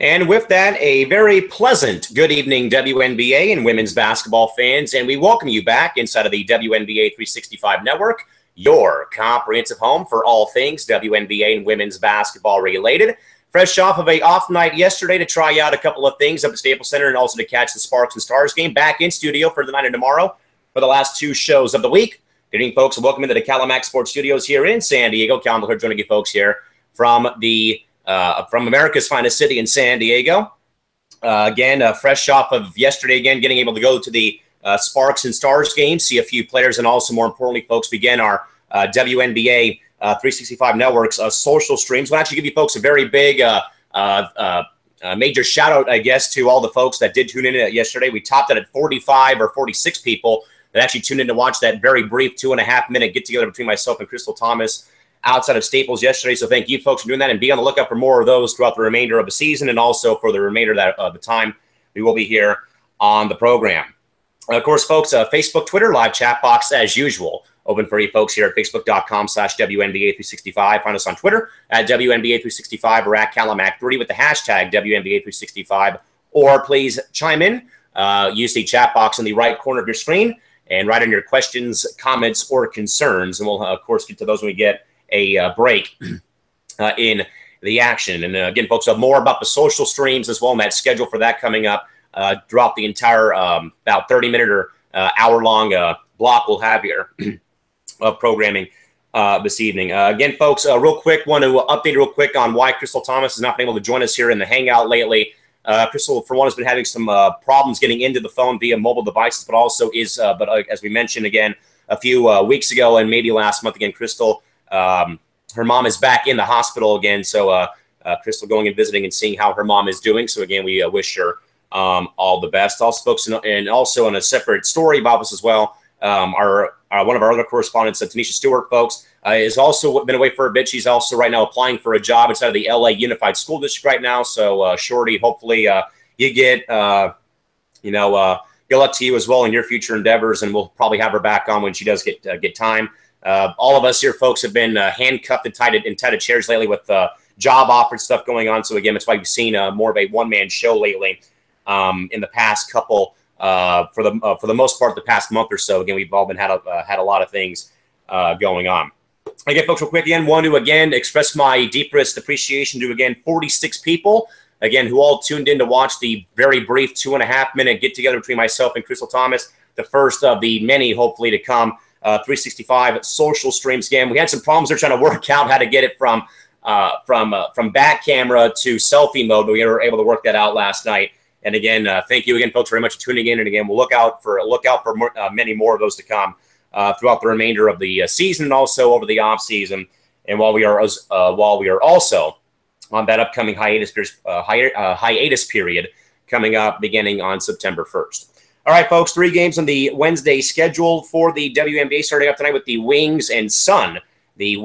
And with that, a very pleasant good evening, WNBA and women's basketball fans. And we welcome you back inside of the WNBA 365 network, your comprehensive home for all things WNBA and women's basketball related. Fresh off of a off night yesterday to try out a couple of things up at Staples Center and also to catch the Sparks and Stars game. Back in studio for the night and tomorrow for the last two shows of the week. Good evening, folks, and welcome into the Calamac Sports Studios here in San Diego. Cal McClure joining you folks here from America's finest city in San Diego. Again, fresh off of yesterday, again, getting able to go to the Sparks and Stars game, see a few players, and also, more importantly, folks, begin our WNBA 365 Network's social streams. We'll actually give you folks a very big major shout-out, I guess, to all the folks that did tune in yesterday. We topped it at 45 or 46 people that actually tuned in to watch that very brief 2.5-minute get-together between myself and Crystal Thomas outside of Staples yesterday. So thank you folks for doing that, and be on the lookout for more of those throughout the remainder of the season and also for the remainder of the time we will be here on the program. Of course, folks, Facebook, Twitter, live chat box as usual. Open for you folks here at facebook.com/WNBA365. Find us on Twitter at WNBA365 or at Calamac30 with the hashtag WNBA365. Or please chime in. Use the chat box in the right corner of your screen and write in your questions, comments, or concerns. And we'll, of course, get to those when we get a break in the action. And again, folks, more about the social streams as well, and that schedule for that coming up throughout the entire about 30-minute or hour-long block we'll have here of programming this evening. Again, folks, real quick, want to update real quick on why Crystal Thomas has not been able to join us here in the Hangout lately. Crystal, for one, has been having some problems getting into the phone via mobile devices, but also is, as we mentioned again a few weeks ago and maybe last month again, Crystal, her mom is back in the hospital again. So Crystal going and visiting and seeing how her mom is doing. So again, we wish her all the best. Also, folks, and also on a separate story about this as well, one of our other correspondents, Tanisha Stewart, folks, has also been away for a bit. She's also right now applying for a job inside of the LA Unified School District right now. So, Shorty, hopefully you get, good luck to you as well in your future endeavors, and we'll probably have her back on when she does get time. All of us here, folks, have been handcuffed and tied to chairs lately with job offers stuff going on. So, again, that's why you've seen more of a one-man show lately in the past couple for the most part, the past month or so. Again, we've all been had a lot of things going on. Again, folks, real quick, again, want to again express my deepest appreciation to again 46 people again who all tuned in to watch the very brief 2.5-minute get together between myself and Crystal Thomas, the first of the many hopefully to come 365 social streams. Again, we had some problems there trying to work out how to get it from back camera to selfie mode, but we were able to work that out last night. And again, thank you again, folks, very much for tuning in. And again, we'll look out for more, many more of those to come throughout the remainder of the season and also over the off season. And while we are also on that upcoming hiatus period coming up beginning on September 1st. All right, folks, 3 games on the Wednesday schedule for the WNBA starting up tonight with the Wings and Sun. The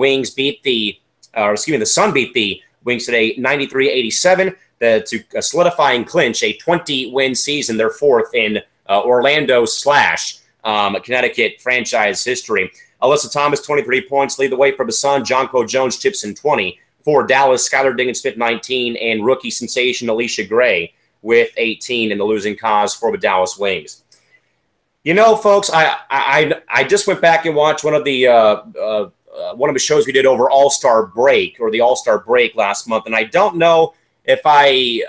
Sun beat the Wings today 93-87. To solidify and clinch a 20-win season, their 4th in Orlando/Connecticut franchise history. Alyssa Thomas, 23 points, lead the way for the Sun. Jonquil Jones chips in 20. For Dallas, Skylar Diggins-Smith, 19, and rookie sensation Alicia Gray with 18 in the losing cause for the Dallas Wings. You know, folks, I just went back and watched one of the shows we did over All-Star Break, or the All-Star Break last month, and I don't know if I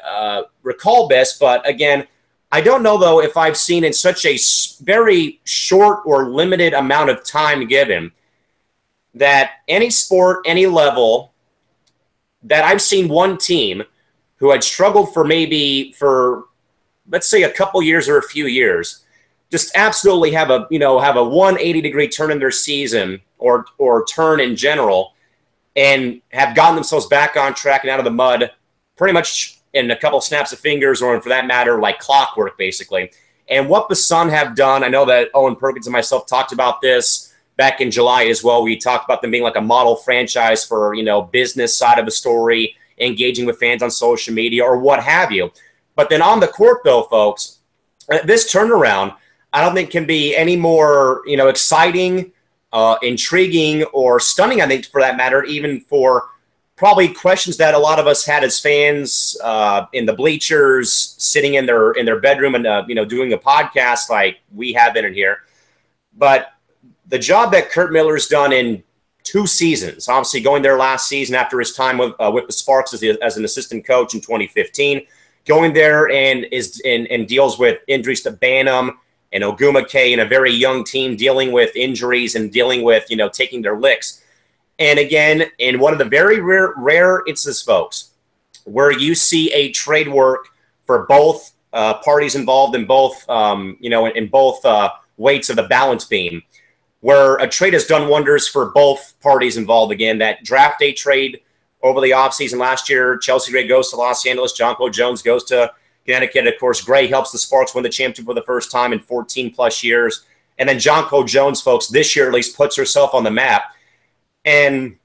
recall best, but again, I don't know, though, if I've seen in such a very short or limited amount of time given that any sport, any level, that I've seen one team who had struggled for let's say, a couple years or a few years, just absolutely have a 180-degree turn in their season or turn in general and have gotten themselves back on track and out of the mud pretty much in a couple snaps of fingers, or for that matter, like clockwork, basically. And what the Sun have done, I know that Owen Perkins and myself talked about this back in July as well. We talked about them being like a model franchise for, business side of the story, engaging with fans on social media or what have you. But then on the court, though, folks, this turnaround, I don't think can be any more, exciting, intriguing, or stunning, I think, for that matter, even for probably questions that a lot of us had as fans in the bleachers, sitting in their bedroom and doing a podcast like we have been in here. But the job that Curt Miller's done in 2 seasons, obviously going there last season after his time with the Sparks as an assistant coach in 2015, going there and deals with injuries to Banham and Wnba and a very young team, dealing with injuries and dealing with taking their licks. And again, in one of the very rare instances, folks, where you see a trade work for both parties involved in both, in both weights of the balance beam, where a trade has done wonders for both parties involved. Again, that draft day trade over the offseason last year, Chelsea Gray goes to Los Angeles, Jonquil Jones goes to Connecticut. Of course, Gray helps the Sparks win the championship for the first time in 14-plus years. And then Jonquil Jones, folks, this year at least puts herself on the map. And,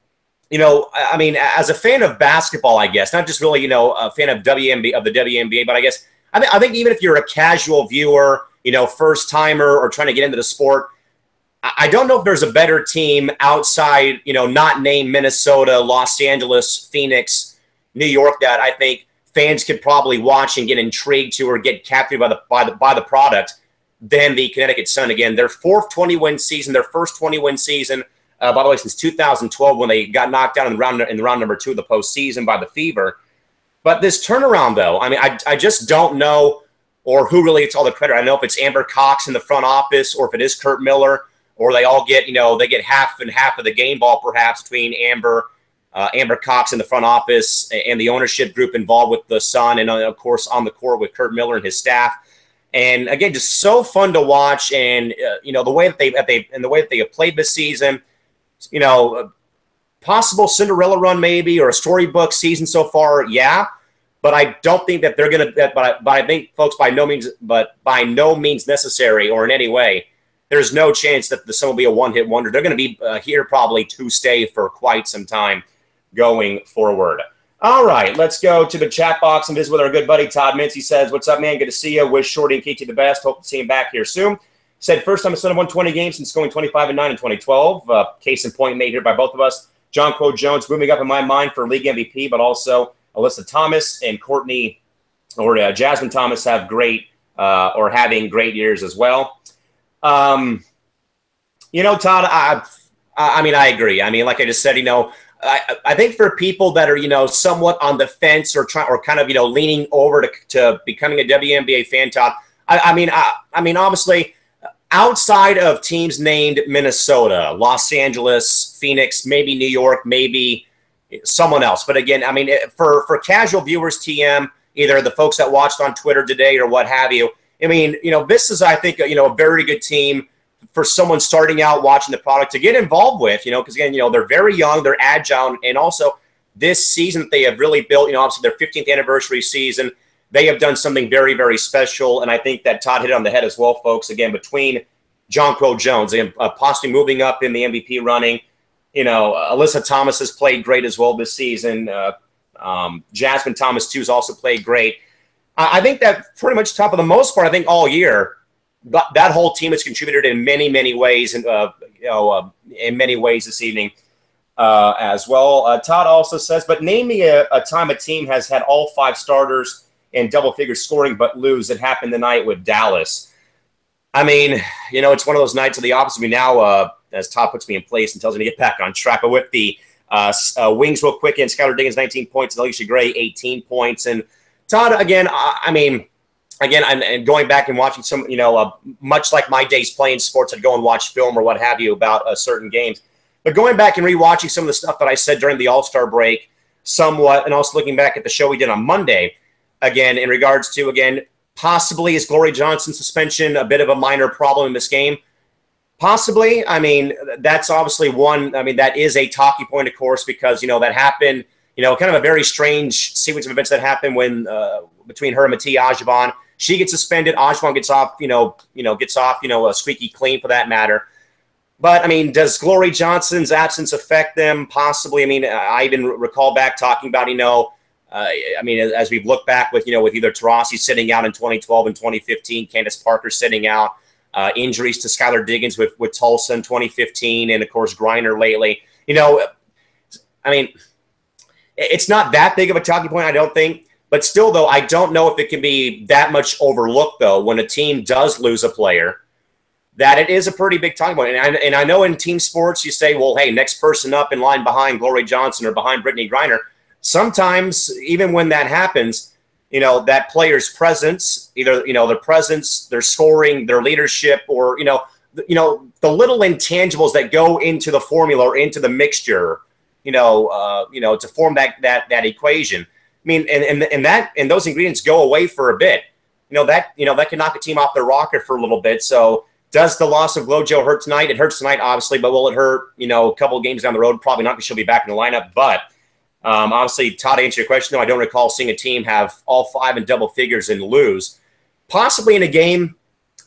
I mean, as a fan of basketball, I guess, not just really, a fan of the WNBA, but I think even if you're a casual viewer, first-timer or trying to get into the sport, I don't know if there's a better team outside, not named Minnesota, Los Angeles, Phoenix, New York, that I think fans could probably watch and get intrigued to or get captivated by the product than the Connecticut Sun. Again, their fourth 20-win season, their first 20-win season, by the way, since 2012 when they got knocked down in round number 2 of the postseason by the Fever. But this turnaround, though, I mean, I just don't know or who really gets all the credit. I don't know if it's Amber Cox in the front office or if it is Curt Miller, or they all get, they get half and half of the game ball perhaps between Amber Cox in the front office and the ownership group involved with the Sun, and of course on the court with Curt Miller and his staff. And again, just so fun to watch. And the way that they have played this season, possible Cinderella run maybe, or a storybook season so far, yeah. But I don't think that they're going to. But I think, folks, by no means necessary or in any way, there's no chance that the Sun will be a one-hit wonder. They're going to be here probably to stay for quite some time going forward. All right, let's go to the chat box and visit with our good buddy Todd Mintz. He says, "What's up, man? Good to see you. Wish Shorty and KT the best. Hope to see him back here soon." Said, "First time a Sun have won 20 games since going 25-9 in 2012. Case in point made here by both of us. Jonquil Jones moving up in my mind for league MVP, but also Alyssa Thomas and Courtney or Jasmine Thomas have having great years as well." Todd, I mean, I agree. I mean, like I just said, I think for people that are, somewhat on the fence or kind of, leaning over to becoming a WNBA fan, Todd, I mean, obviously, outside of teams named Minnesota, Los Angeles, Phoenix, maybe New York, maybe someone else. But again, I mean, for casual viewers, TM, either the folks that watched on Twitter today or what have you, I mean, this is, I think, a very good team for someone starting out watching the product to get involved with, because, again, they're very young, they're agile, and also this season that they have really built, obviously their 15th anniversary season, they have done something very, very special, and I think that Todd hit it on the head as well, folks, again, between Jonquil Jones and possibly moving up in the MVP running, Alyssa Thomas has played great as well this season. Jasmine Thomas, too, has also played great. I think that pretty much top of the most part, I think all year, that whole team has contributed in many, many ways, and in many ways this evening as well. Todd also says, "But name me a time a team has had all 5 starters and double-figure scoring but lose. It happened tonight with Dallas." I mean, it's one of those nights of the opposite. We now, as Todd puts me in place and tells me to get back on track, but with the wings real quick, and Skylar Diggins 19 points, and Alicia Gray 18 points, and Todd, again, and going back and watching some, much like my days playing sports, I'd go and watch film or what have you about certain games. But going back and rewatching some of the stuff that I said during the All-Star break somewhat, and also looking back at the show we did on Monday, again, in regards to, possibly is Glory Johnson's suspension a bit of a minor problem in this game? Possibly. I mean, that's obviously one. I mean, that is a talking point, of course, because, that happened – kind of a very strange sequence of events that happened when between her and Mattia Ajvan. She gets suspended. Ajvan gets off, a squeaky clean for that matter. But, I mean, does Glory Johnson's absence affect them? Possibly. I mean, I even recall back talking about, as we've looked back with either Taurasi sitting out in 2012 and 2015, Candace Parker sitting out, injuries to Skylar Diggins with Tulsa in 2015, and, of course, Griner lately. It's not that big of a talking point, I don't think. But still, though, I don't know if it can be that much overlooked, though, when a team does lose a player, that it is a pretty big talking point. And I know in team sports you say, well, hey, next person up in line behind Glory Johnson or behind Brittany Griner. Sometimes, even when that happens, that player's presence, either, their presence, their scoring, their leadership, or, the little intangibles that go into the formula or into the mixture, to form that equation. I mean, and those ingredients go away for a bit. That can knock a team off their rocker for a little bit. So does the loss of Glojo hurt tonight? It hurts tonight, obviously, but will it hurt, a couple of games down the road? Probably not, because she'll be back in the lineup. But obviously, Todd, to answer your question, no, I don't recall seeing a team have all 5 in double figures and lose. Possibly in a game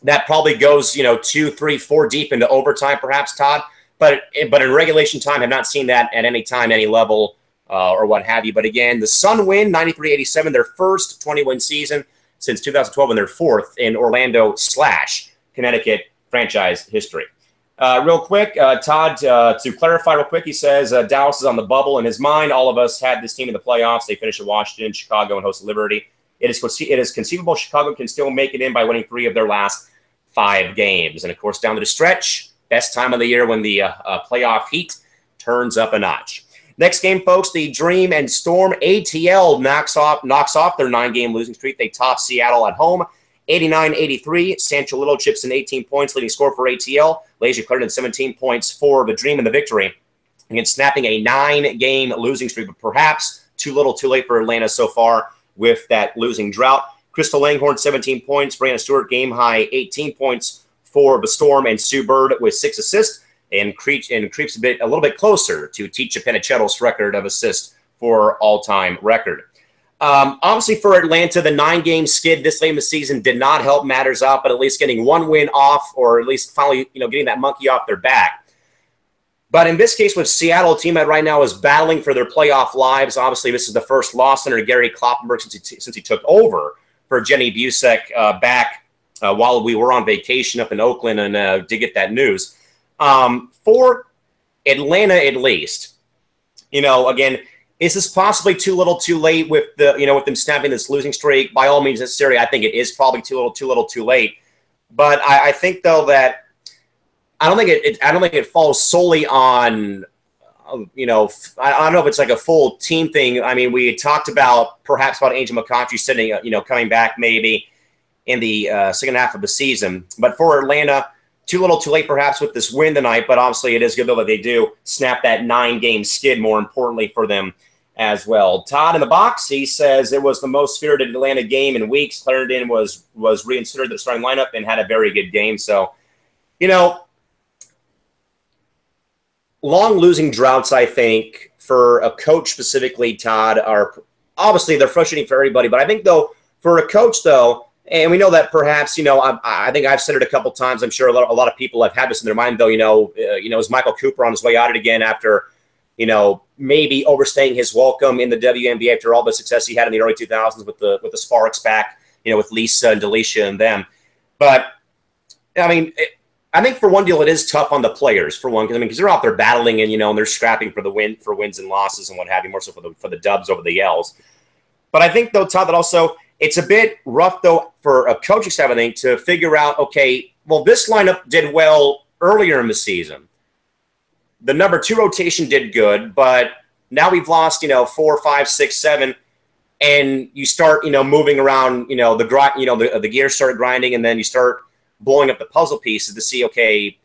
that probably goes, 2, 3, 4 deep into overtime, perhaps, Todd. But in regulation time, I've not seen that at any time, any level, or what have you. But again, the Sun win 93-87, their first 20-win season since 2012, and their 4th in Orlando/Connecticut franchise history. Real quick, Todd, to clarify real quick, he says Dallas is on the bubble. In his mind, all of us had this team in the playoffs. They finished in Washington, Chicago, and hosted Liberty. It is conceivable Chicago can still make it in by winning 3 of their last 5 games. And, of course, down to the stretch, best time of the year when the playoff heat turns up a notch. Next game, folks, the Dream and Storm. ATL knocks off their 9-game losing streak. They top Seattle at home, 89-83. Sancho Little chips in 18 points, leading score for ATL. Leisure Clarendon 17 points for the Dream in the victory, against snapping a 9-game losing streak, but perhaps too little too late for Atlanta so far with that losing drought. Crystal Langhorn, 17 points. Brianna Stewart, game-high 18 points for the Storm, and Sue Bird with 6 assists, and creeps a little bit closer to Teacha Penichetto's record of assists for all-time record. Obviously, for Atlanta, the 9-game skid this late in the season did not help matters out, but at least getting 1 win off, or at least finally, getting that monkey off their back. But in this case with Seattle, a team that right now is battling for their playoff lives. Obviously, this is the first loss under Gary Kloppenberg since he took over for Jenny Busek back while we were on vacation up in Oakland, and did get that news. For Atlanta, at least, again, is this possibly too little too late with with them snapping this losing streak? By all means necessary, I think it is probably too little too late. But I think, though, that I don't think it falls solely on, I don't know if it's like a full team thing. I mean, we had talked perhaps about Angel McCoughtry sitting, coming back maybe in the second half of the season. But for Atlanta, too little too late perhaps with this win tonight. But obviously it is good, though, that they do snap that 9-game skid, more importantly for them as well. Todd in the box, he says it was the most spirited Atlanta game in weeks. Clarendon was reinstated the starting lineup and had a very good game. So, long losing droughts, I think, for a coach specifically, Todd, are obviously they're frustrating for everybody. But I think, though, for a coach, though, and we know that perhaps, I think I've said it a couple times. I'm sure a lot of people have had this in their mind, though, is Michael Cooper on his way out again after, maybe overstaying his welcome in the WNBA after all the success he had in the early 2000s with the Sparks back, with Lisa and Delisha and them. But, I mean, I think for one deal, it is tough on the players, for one, because they're out there battling and they're scrapping for wins and losses and what have you, more so for the dubs over the L's. But I think, though, Todd, that also it's a bit rough, though, for a coaching staff, I think, to figure out, okay, well, this lineup did well earlier in the season. The number 2 rotation did good, but now we've lost 4, 5, 6, 7, and you start moving around the gears start grinding, and then you start blowing up the puzzle pieces to see, okay,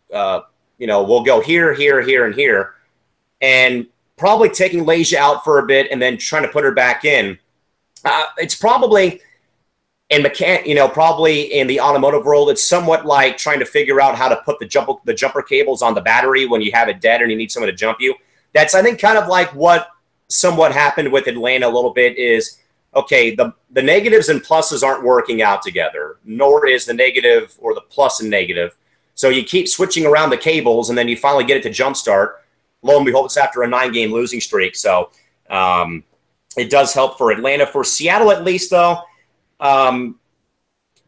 we'll go here, here, here, and here, and probably taking Leisha out for a bit and then trying to put her back in. It's probably probably in the automotive world, it's somewhat like trying to figure out how to put the jumper cables on the battery when you have it dead and you need someone to jump you. That's, I think, kind of like what somewhat happened with Atlanta a little bit is, okay, the negatives and pluses aren't working out together, nor is the negative or the plus and negative. So you keep switching around the cables, and then you finally get it to jumpstart. Lo and behold, it's after a 9-game losing streak. So it does help for Atlanta. For Seattle, at least, though,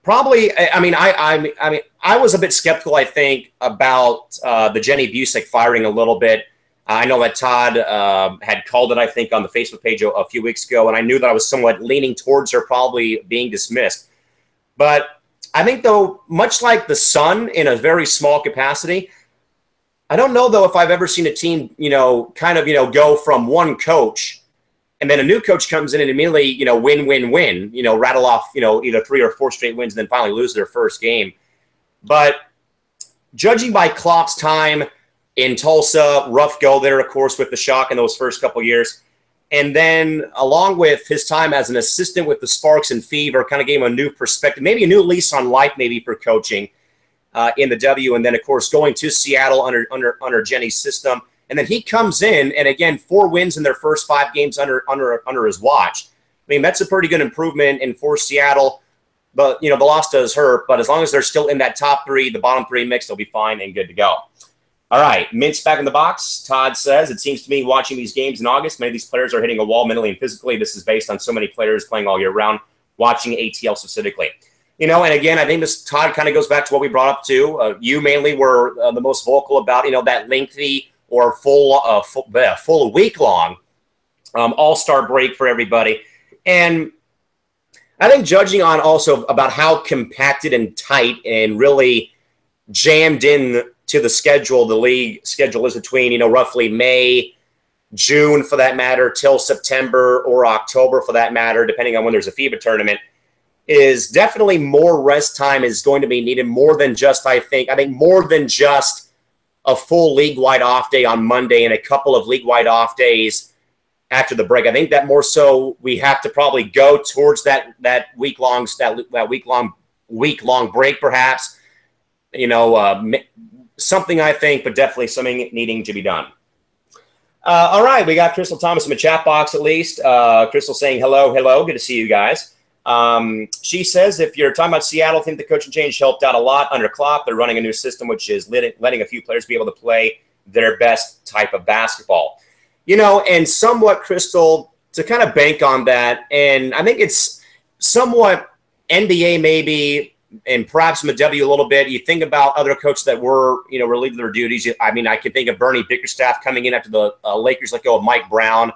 probably. I mean, I was a bit skeptical, I think, about the Jenny Busek firing a little bit. I know that Todd had called it, I think, on the Facebook page a few weeks ago, and I knew that I was somewhat leaning towards her probably being dismissed. But I think, though, much like the Sun in a very small capacity, I don't know, though, if I've ever seen a team, kind of, go from one coach and then a new coach comes in and immediately, win, rattle off, either 3 or 4 straight wins and then finally lose their first game. But judging by Klopp's time in Tulsa, rough go there, of course, with the shock in those first couple years. And then along with his time as an assistant with the Sparks and Fever, kind of gave him a new perspective, maybe a new lease on life maybe for coaching in the W. And then, of course, going to Seattle under Jenny's system. And then he comes in, and again, 4 wins in their first 5 games under his watch. I mean, that's a pretty good improvement. And for Seattle, but, the loss does hurt. But as long as they're still in that top 3, the bottom 3 mix, they'll be fine and good to go. All right, Mint's back in the box. Todd says, it seems to me watching these games in August, many of these players are hitting a wall mentally and physically. This is based on so many players playing all year round, watching ATL specifically. And again, I think this, Todd, kind of goes back to what we brought up too. You mainly were the most vocal about, that lengthy or full week-long all-star break for everybody. And I think judging on also about how compacted and tight and really jammed in to the schedule, the league schedule is between, roughly May, June for that matter, till September or October for that matter, depending on when there's a FIBA tournament, is definitely more rest time is going to be needed more than just, I think more than just a full league-wide off day on Monday and a couple of league-wide off days after the break. I think that more so we have to probably go towards that week-long break perhaps, something I think, but definitely something needing to be done. All right, we got Crystal Thomas in the chat box at least. Crystal saying hello, good to see you guys. She says, if you're talking about Seattle, I think the coaching change helped out a lot under Klopp. They're running a new system, which is letting a few players be able to play their best type of basketball. And somewhat, Crystal, to kind of bank on that, and I think it's somewhat NBA maybe, and perhaps Madawi a little bit. You think about other coaches that were, relieved of their duties. I mean, I can think of Bernie Bickerstaff coming in after the Lakers let go of Mike Brown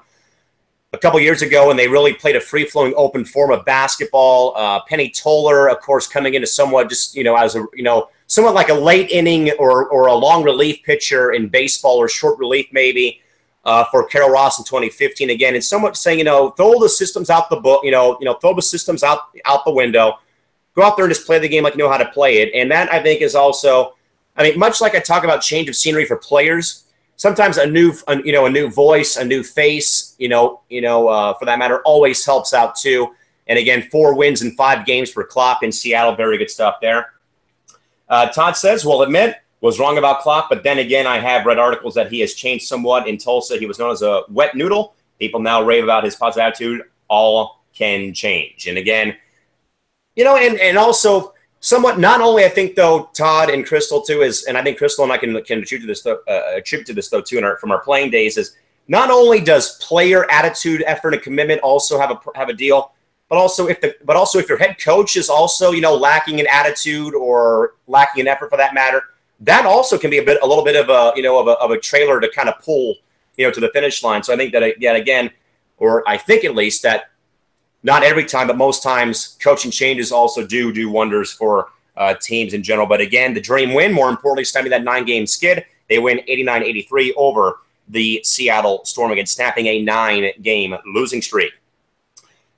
a couple years ago, and they really played a free-flowing open form of basketball. Penny Toller, of course, coming into somewhat just, as a, somewhat like a late inning or a long relief pitcher in baseball or short relief maybe for Carol Ross in 2015. Again, it's somewhat saying, throw the systems out the book, throw the systems out the window. Go out there and just play the game like you know how to play it. And that, I think, is also, much like I talk about change of scenery for players, sometimes a new voice, a new face, for that matter, always helps out too. And again, 4 wins in 5 games for Klopp in Seattle. Very good stuff there. Todd says, well, admit, was wrong about Klopp, but then again, I have read articles that he has changed somewhat. In Tulsa, he was known as a wet noodle. People now rave about his positive attitude. All can change. And again, and also somewhat, not only I think, though, Todd and Crystal, too, is, and I think Crystal and I can attribute to this, though, too, from our playing days, is not only does player attitude, effort, and commitment also have a deal, but also if your head coach is also, lacking in attitude or lacking in effort for that matter, that also can be a little bit of a trailer to kind of pull, to the finish line. So I think that, again, or I think at least that, not every time, but most times, coaching changes also do wonders for teams in general. But again, the dream win, more importantly, stemming that 9-game skid. They win 89-83 over the Seattle Storm, again, snapping a 9-game losing streak.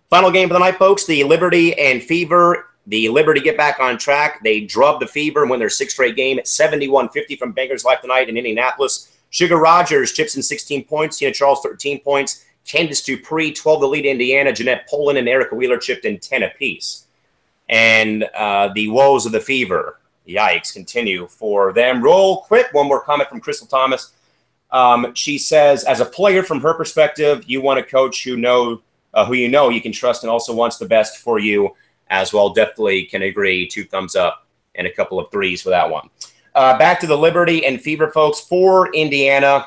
Final game for the night, folks, the Liberty and Fever. The Liberty get back on track. They drub the Fever and win their 6th straight game at 71-50 from Bankers Life tonight in Indianapolis. Sugar Rogers chips in 16 points. Tina Charles, 13 points. Candace Dupree, 12 to lead Indiana. Jeanette Poland and Erica Wheeler chipped in 10 apiece. And the woes of the Fever, yikes, continue for them. Real quick, one more comment from Crystal Thomas. She says, as a player, from her perspective, you want a coach who you can trust and also wants the best for you as well. Definitely can agree. 2 thumbs up and a couple of threes for that one. Back to the Liberty and Fever, folks, for Indiana.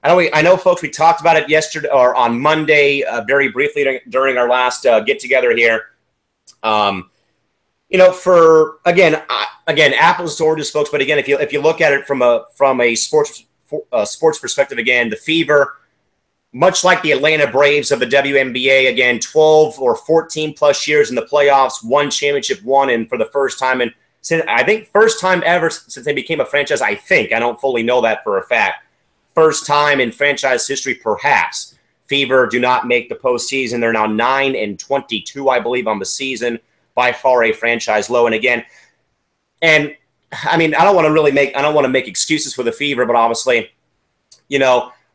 I know, folks, we talked about it yesterday or on Monday very briefly during our last get-together here. For, again, apples to oranges, folks, but again, if you look at it from a sports sports perspective, again, the Fever, much like the Atlanta Braves of the WNBA, again, 12 or 14 plus years in the playoffs, one championship won, and for the first time in, I think, first time ever since they became a franchise, I don't fully know that for a fact. First time in franchise history, perhaps. Fever do not make the postseason. They're now 9-22, I believe, on the season. By far a franchise low. And again, and I mean, I don't want to make excuses for the Fever, but obviously,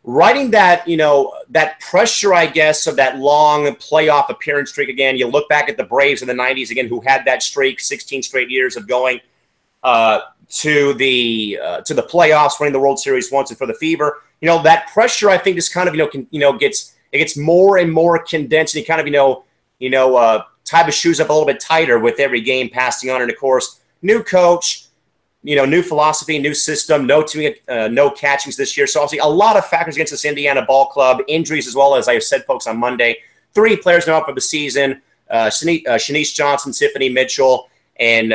writing that, that pressure, I guess, of that long playoff appearance streak again. You look back at the Braves in the 90s again, who had that streak, 16 straight years of going to the playoffs, winning the World Series once, and for the Fever, that pressure, I think, just kind of gets more and more condensed, and you kind of tie the shoes up a little bit tighter with every game passing on, and of course, new coach, new philosophy, new system, no catchings this year. So obviously, a lot of factors against this Indiana ball club, injuries as well, as I said, folks, on Monday. 3 players now out for the season: Shanice Johnson, Tiffany Mitchell, and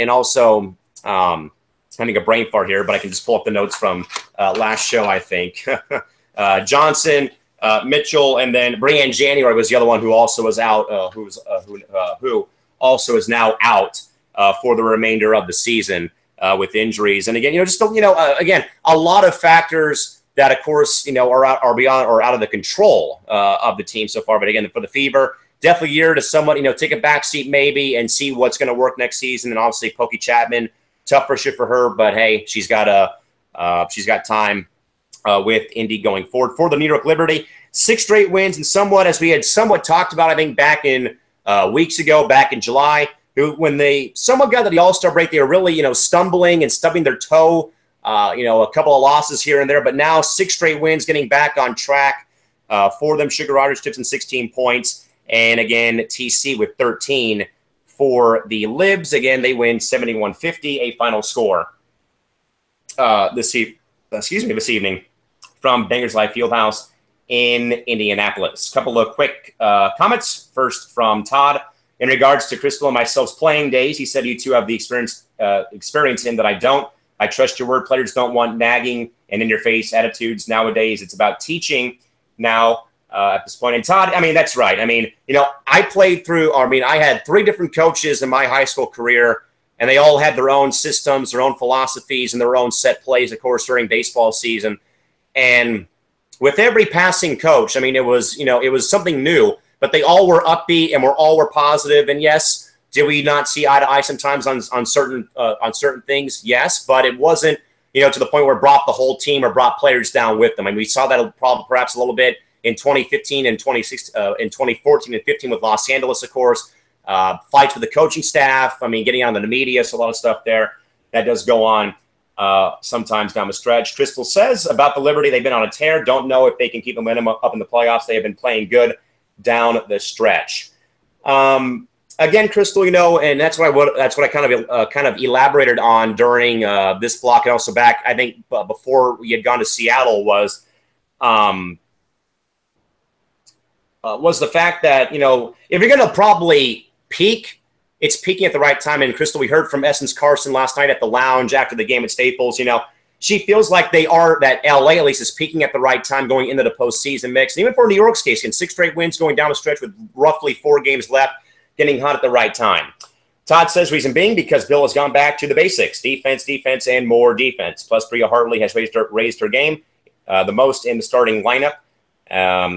also. I'm having a brain fart here, but I can just pull up the notes from last show, I think. Johnson, Mitchell, and then Brianne January was the other one who also was out, who also is now out for the remainder of the season with injuries. And again, again, a lot of factors that, of course, are beyond or out of the control of the team so far. But again, for the Fever, definitely a year to somewhat, take a backseat maybe and see what's going to work next season. And obviously, Pokey Chapman. Tough for shit for her, but hey, she's got time with Indy going forward. For the New York Liberty, 6 straight wins, and somewhat, as we had somewhat talked about, I think back in weeks ago, back in July, when they somewhat got to the All-Star break, they were really stumbling and stubbing their toe. A couple of losses here and there, but now 6 straight wins, getting back on track for them. Sugar Rogers tips in 16 points, and again TC with 13. For the Libs, again, they win 71-50, a final score this evening from Bangers Life Fieldhouse in Indianapolis. A couple of quick comments. First from Todd. In regards to Crystal and myself's playing days, he said, you two have the experience in that I don't. I trust your word. Players don't want nagging and in-your-face attitudes. Nowadays, it's about teaching now. At this point. And Todd, I mean, that's right. I mean, I played through, I had 3 different coaches in my high school career, and they all had their own systems, their own philosophies, and their own set plays, of course, during baseball season. And with every passing coach, I mean, it was something new, but they all were upbeat and all were positive. And yes, did we not see eye to eye sometimes on certain things? Yes, but it wasn't, to the point where it brought the whole team or brought players down with them. I mean, we saw that problem perhaps a little bit in 2015 and 2014 and 15 with Los Angeles, of course. Fights with the coaching staff. I mean, getting on the media, so a lot of stuff there. That does go on sometimes down the stretch. Crystal says about the Liberty, they've been on a tear. Don't know if they can keep momentum up in the playoffs. They have been playing good down the stretch. Again, Crystal, and that's what I kind of elaborated on during this block, and also back, I think, before we had gone to Seattle was the fact that, if you're going to probably peak, it's peaking at the right time. And Crystal, we heard from Essence Carson last night at the lounge after the game at Staples. She feels like that LA at least is peaking at the right time going into the postseason mix. And even for New York's case, in 6 straight wins going down the stretch with roughly 4 games left, getting hot at the right time. Todd says reason being because Bill has gone back to the basics, defense, and more defense. Plus, Bria Hartley has raised her game the most in the starting lineup.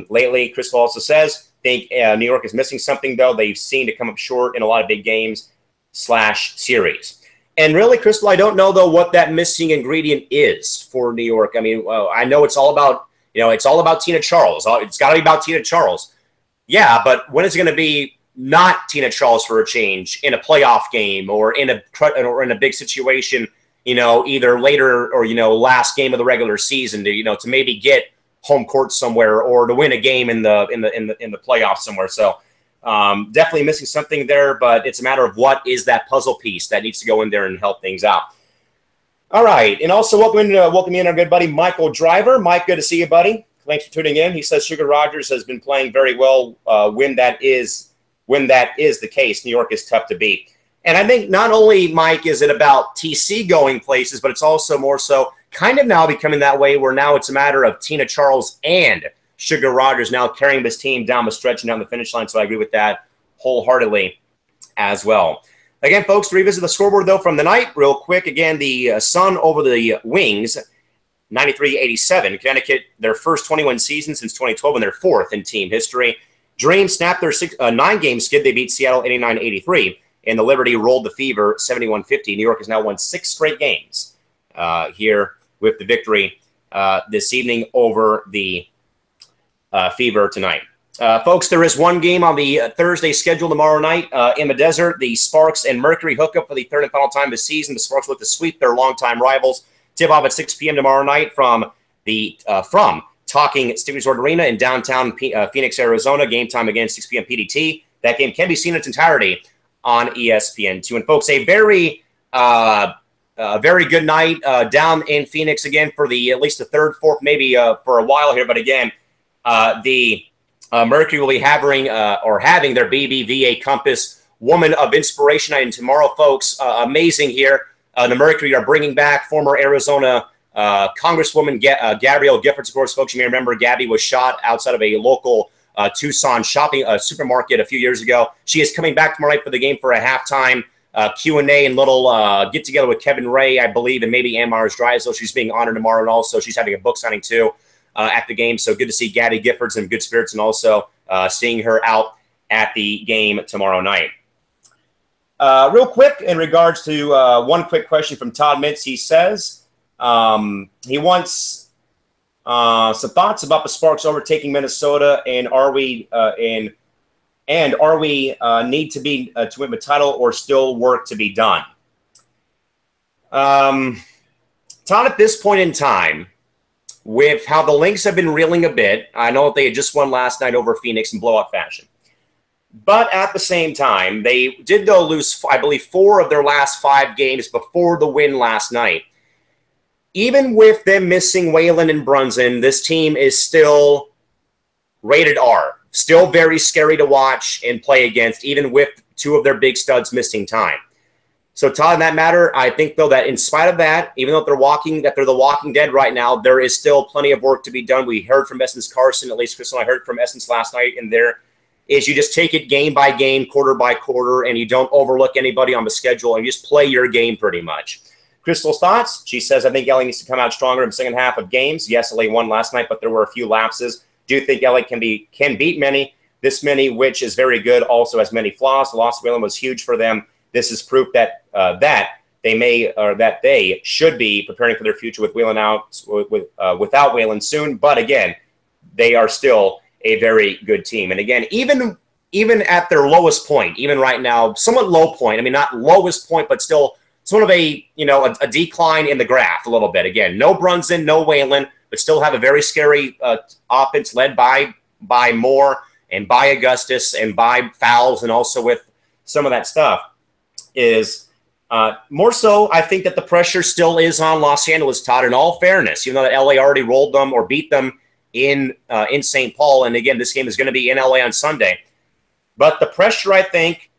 Lately, Crystal also says, think New York is missing something, though. They've seen to come up short in a lot of big games / series. And really, Crystal, I don't know, though, what that missing ingredient is for New York. I mean, I know it's all about, it's all about Tina Charles. It's got to be about Tina Charles. Yeah, but when is it going to be not Tina Charles for a change in a playoff game or in a big situation, either later or, last game of the regular season to maybe get home court somewhere or to win a game in the playoffs somewhere. So definitely missing something there, but it's a matter of what is that puzzle piece that needs to go in there and help things out. All right. And also welcome in our good buddy, Michael Driver. Mike, good to see you, buddy. Thanks for tuning in. He says Sugar Rogers has been playing very well when that is the case. New York is tough to beat. And I think not only, Mike, is it about TC going places, but it's also more so kind of now becoming that way where now it's a matter of Tina Charles and Sugar Rogers now carrying this team down the stretch and down the finish line. So I agree with that wholeheartedly as well. Again, folks, to revisit the scoreboard, though, from the night real quick. Again, the Sun over the Wings, 93-87. Connecticut, their first 21 season since 2012, and their fourth in team history. Dream snapped their 9-game skid. They beat Seattle 89-83. And the Liberty rolled the Fever 71-50. New York has now won 6 straight games here with the victory this evening over the Fever tonight. Folks, there is one game on the Thursday schedule tomorrow night in the desert. The Sparks and Mercury hook up for the third and final time this season. The Sparks look to sweep their longtime rivals. Tip off at 6 p.m. tomorrow night from Talking State Resort Arena in downtown Phoenix, Arizona. Game time again, 6 p.m. PDT. That game can be seen in its entirety on ESPN2. And folks, a very good night down in Phoenix again for at least the third, fourth, maybe for a while here. But again, the Mercury will be having their BBVA Compass Woman of Inspiration night. And tomorrow, folks, amazing here. The Mercury are bringing back former Arizona Congresswoman Gabrielle Giffords. Of course, folks, you may remember Gabby was shot outside of a local Tucson shopping supermarket a few years ago. She is coming back tomorrow night for the game for a halftime Q&A and little get-together with Kevin Ray, I believe, and maybe Ann Myers Drysdale. She's being honored tomorrow, and also she's having a book signing, too, at the game. So good to see Gabby Giffords in good spirits and also seeing her out at the game tomorrow night. Real quick, in regards to one quick question from Todd Mintz, he says he wants some thoughts about the Sparks overtaking Minnesota, and are we need to be to win the title, or still work to be done? Todd, at this point in time, with how the Lynx have been reeling a bit, I know that they had just won last night over Phoenix in blowout fashion. But at the same time, they did, though, lose, I believe, 4 of their last 5 games before the win last night. Even with them missing Whalen and Brunson, this team is still rated R. Still very scary to watch and play against, even with 2 of their big studs missing time. So, Todd, in that matter, I think, though, that in spite of that, even though they're the walking dead right now, there is still plenty of work to be done. We heard from Essence Carson, at least Crystal and I heard from Essence last night, and there is you just take it game by game, quarter by quarter, and you don't overlook anybody on the schedule, and you just play your game pretty much. Crystal's thoughts? She says, I think LA needs to come out stronger in the second half of games. Yes, LA won last night, but there were a few lapses. Do think LA can beat this many, which is very good, also has many flaws. The loss of Whalen was huge for them. This is proof that they should be preparing for their future with Whalen out, without Whalen soon. But again, they are still a very good team. And again, even at their lowest point, even right now, somewhat low point. I mean, not lowest point, but still sort of a decline in the graph a little bit. Again, no Brunson, no Whalen, but still have a very scary offense led by Moore and by Augustus and by Fowles, and also with some of that stuff is more so. I think that the pressure still is on Los Angeles, Todd, in all fairness, even though that LA already rolled them or beat them in St. Paul. And again, this game is going to be in LA on Sunday. But the pressure, I think,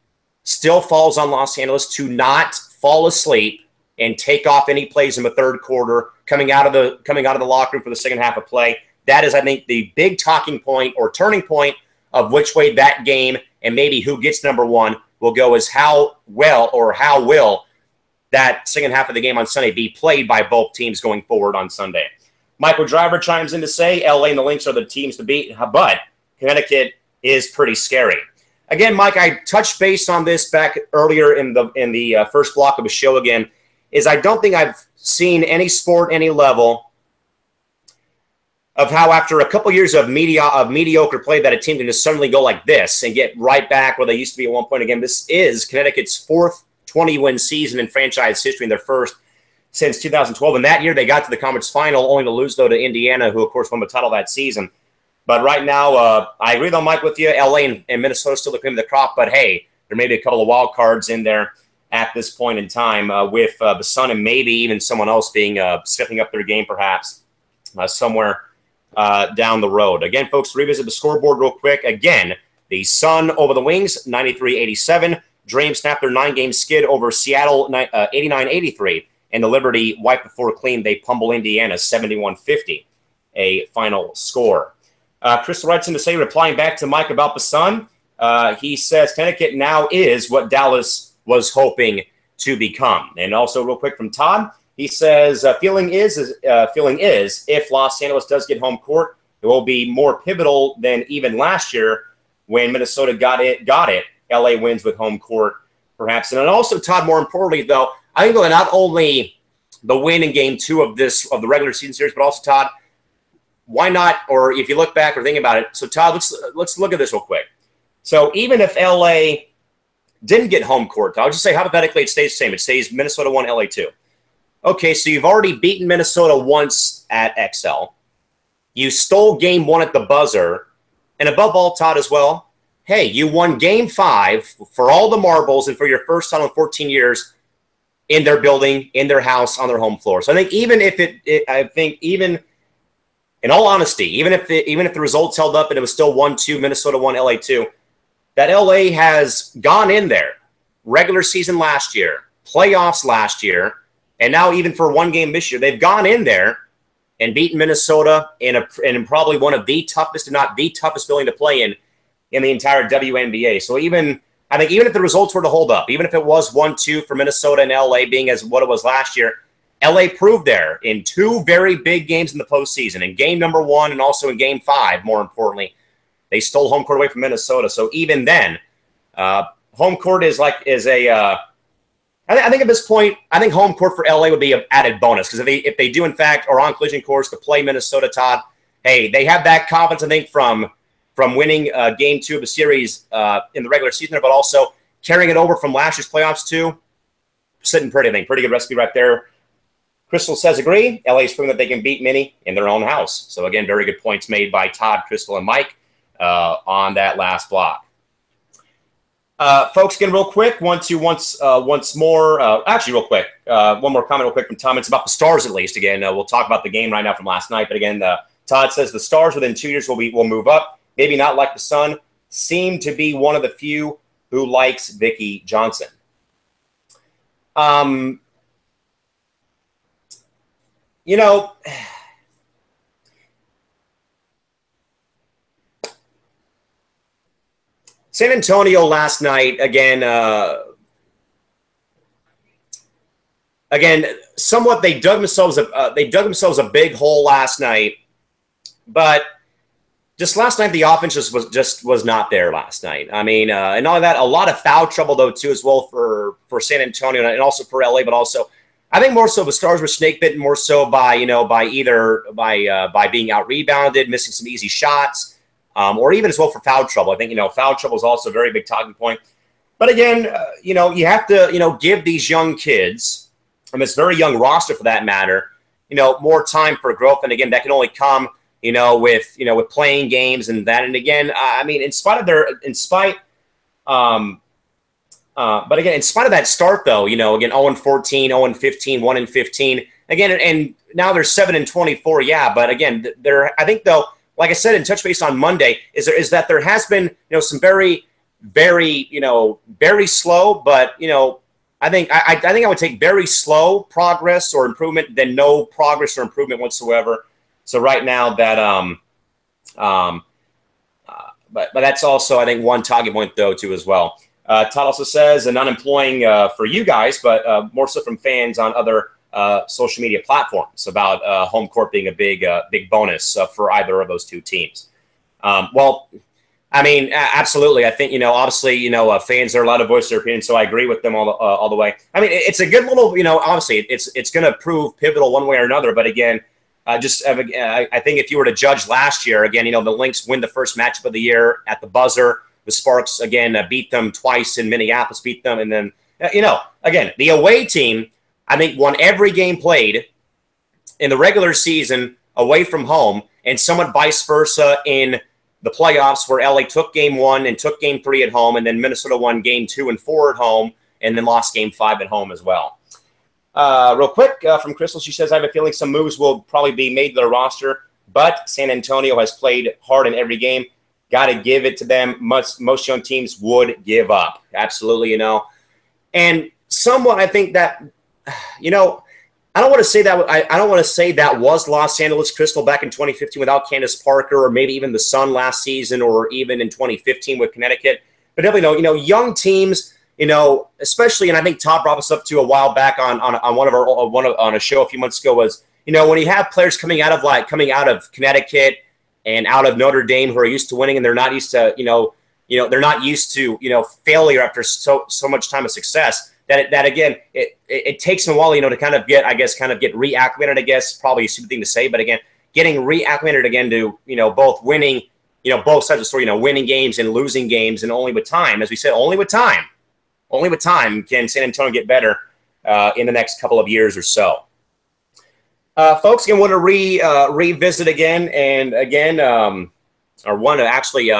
still falls on Los Angeles to not fall asleep and take off any plays in the third quarter, coming out of the locker room for the second half of play. That is, I think, the big talking point or turning point of which way that game and maybe who gets number 1 will go, is how will that second half of the game on Sunday be played by both teams going forward on Sunday. Michael Driver chimes in to say LA and the Lynx are the teams to beat, but Connecticut is pretty scary. Again, Mike, I touched base on this back earlier in the first block of the show again, is I don't think I've seen any sport, any level, of how after a couple years of mediocre play that a team can just suddenly go like this and get right back where they used to be at one point again. This is Connecticut's 4th 20-win season in franchise history, and their first since 2012. And that year they got to the conference final, only to lose, though, to Indiana, who, of course, won the title that season. But right now, I agree, though, Mike, with you. LA and Minnesota still the cream of the crop. But, hey, there may be a couple of wild cards in there at this point in time with the Sun and maybe even someone else being stepping up their game perhaps somewhere down the road. Again, folks, revisit the scoreboard real quick. Again, the Sun over the Wings, 93-87. Dream snapped their 9-game skid over Seattle, 89-83. and the Liberty wipe the floor clean. They pummel Indiana 71-50, a final score. Crystal writes in to say, replying back to Mike about the Sun, he says Connecticut now is what Dallas was hoping to become. And also real quick from Todd, he says, feeling is if Los Angeles does get home court, it will be more pivotal than even last year when Minnesota got it. LA wins with home court, perhaps. And then also, Todd, more importantly, though, I think not only the win in Game 2 of the regular season series, but also, Todd, why not? Or if you look back or think about it, so Todd, let's look at this real quick. So even if LA didn't get home court, I would just say hypothetically it stays the same. It stays Minnesota 1, LA 2. Okay, so you've already beaten Minnesota once at XL. You stole Game 1 at the buzzer. And above all, Todd, as well, hey, you won Game 5 for all the marbles and for your first time in 14 years in their building, in their house, on their home floor. So I think even if even in all honesty, even if the results held up and it was still 1-2, Minnesota 1, LA 2, that LA has gone in there, regular season last year, playoffs last year, and now even for one game this year, they've gone in there and beaten Minnesota in probably one of the toughest, if not the toughest building to play in the entire WNBA. So I think even if the results were to hold up, even if it was 1-2 for Minnesota and LA being as what it was last year, LA proved there in 2 very big games in the postseason, in Game number 1 and also in Game 5, more importantly. They stole home court away from Minnesota. So even then, home court I think at this point, I think home court for LA would be an added bonus because if they do, in fact, are on collision course to play Minnesota, Todd, hey, they have that confidence, I think, from winning Game 2 of the series in the regular season, but also carrying it over from last year's playoffs too. Sitting pretty, I think. Pretty good recipe right there. Crystal says agree. LA is proving that they can beat Minnie in their own house. So, again, very good points made by Todd, Crystal, and Mike on that last block. Folks, again, real quick, once more. Actually, real quick, one more comment real quick from Tom. It's about the Stars, at least. Again, we'll talk about the game right now from last night. But, again, Todd says the Stars within 2 years will move up. Maybe not like the Sun. Seem to be one of the few who likes Vicky Johnson. You know, San Antonio last night, again, somewhat they dug themselves a big hole last night, but just last night the offense was not there last night. I mean, and all of that, a lot of foul trouble though too as well for San Antonio and also for LA, but also I think more so the Stars were snake bitten more so by being out rebounded, missing some easy shots. Or even as well for foul trouble. I think, foul trouble is also a very big talking point. But again, you have to, give these young kids, and this very young roster for that matter, more time for growth. And again, that can only come, with playing games and that. And again, I mean, in spite of that start though, again, 0-14, 0-15, 1-15, again, and now they're 7-24. Yeah. But again, I think though, like I said in touch base on Monday, is that there has been some very, very very slow, but I think I would take very slow progress or improvement than no progress or improvement whatsoever. So right now that but that's also I think one talking point though too as well. Todd also says, and not employing for you guys, but more so from fans on other social media platforms about home court being a big bonus for either of those two teams. Well, I mean, absolutely. I think, obviously, fans are allowed to voice their opinion, so I agree with them all the way. I mean, it's a good little, obviously, it's going to prove pivotal one way or another. But again, I think if you were to judge last year, again, the Lynx win the first matchup of the year at the buzzer. The Sparks, again, beat them twice in Minneapolis, beat them. And then, again, the away team, I think, won every game played in the regular season away from home, and somewhat vice versa in the playoffs where LA took Game 1 and took Game 3 at home, and then Minnesota won Game 2 and 4 at home, and then lost Game 5 at home as well. Real quick, from Crystal, she says, I have a feeling some moves will probably be made to the roster, but San Antonio has played hard in every game. Got to give it to them. Most young teams would give up. Absolutely, And somewhat, I think that, I don't want to say that. I don't want to say that was Los Angeles Crystal back in 2015 without Candace Parker, or maybe even the Sun last season, or even in 2015 with Connecticut. But definitely, young teams, especially, and I think Todd brought us up to a while back on on a show a few months ago was, when you have players coming out of Connecticut and out of Notre Dame who are used to winning, and they're not used to, they're not used to, failure after so much time of success. That again, it takes them a while, to kind of get reacclimated, I guess, probably a stupid thing to say, but again, getting reacclimated again to, both winning, both sides of the story, winning games and losing games, and only with time, as we said, only with time can San Antonio get better in the next couple of years or so. Folks, again, want to revisit again, and again, or want to actually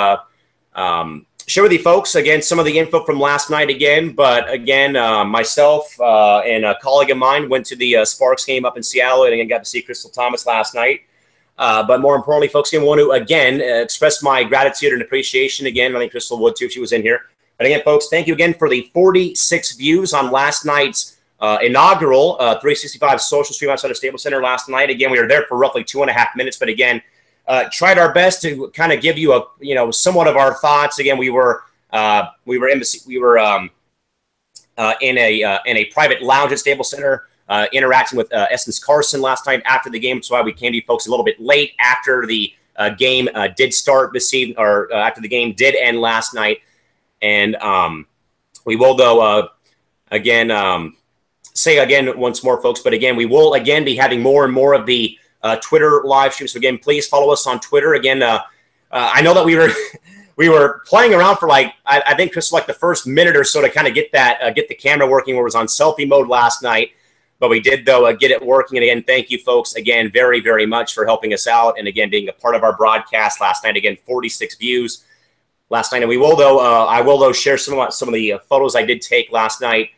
share with you folks, again, some of the info from last night again. But again, myself and a colleague of mine went to the Sparks game up in Seattle and again got to see Crystal Thomas last night. But more importantly, folks, again, want to, again, express my gratitude and appreciation again. I think Crystal would too if she was in here. But again, folks, thank you again for the 46 views on last night's inaugural 365 social stream outside of Staples Center last night. Again, we were there for roughly 2.5 minutes, but again, tried our best to kind of give you somewhat of our thoughts. Again, we were in a private lounge at Staples Center, interacting with Essence Carson last night after the game. That's why we came to you folks a little bit late after the game did start this evening, or after the game did end last night. And we will, though, say again once more, folks, but again, we will again be having more and more of the Twitter live streams. So again, please follow us on Twitter. Again, I know that we were playing around for I think just the first minute or so to kind of get the camera working, where it was on selfie mode last night. But we did, though, get it working. And again, thank you folks again very, very much for helping us out, and again being a part of our broadcast last night. Again, 46 views last night, and we will, though, I will, though, share some of the photos I did take last night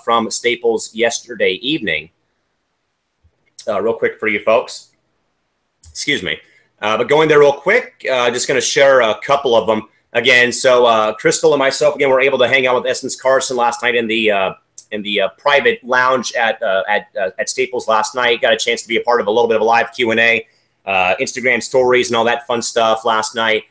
from Staples yesterday evening. Real quick for you folks. Excuse me. But going there real quick, just going to share a couple of them. Again, so Crystal and myself, again, were able to hang out with Essence Carson last night in the private lounge at Staples last night. Got a chance to be a part of a little bit of a live Q&A, Instagram stories, and all that fun stuff last night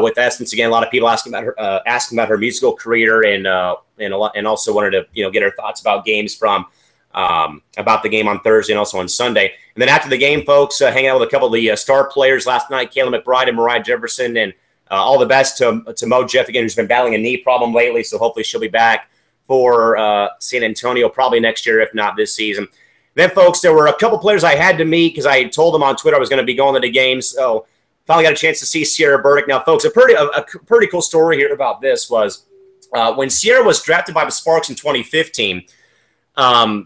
with Essence. Again, a lot of people asking about her musical career, and also wanted to get her thoughts about games from about the game on Thursday and also on Sunday. And then after the game, folks, hanging out with a couple of the star players last night, Kayla McBride and Mariah Jefferson, and all the best to Mo Jeff, again, who's been battling a knee problem lately, so hopefully she'll be back for San Antonio probably next year, if not this season. Then, folks, there were a couple players I had to meet because I told them on Twitter I was going to be going to the games, so finally got a chance to see Sierra Burdick. Now, folks, a pretty cool story here about this was when Sierra was drafted by the Sparks in 2015,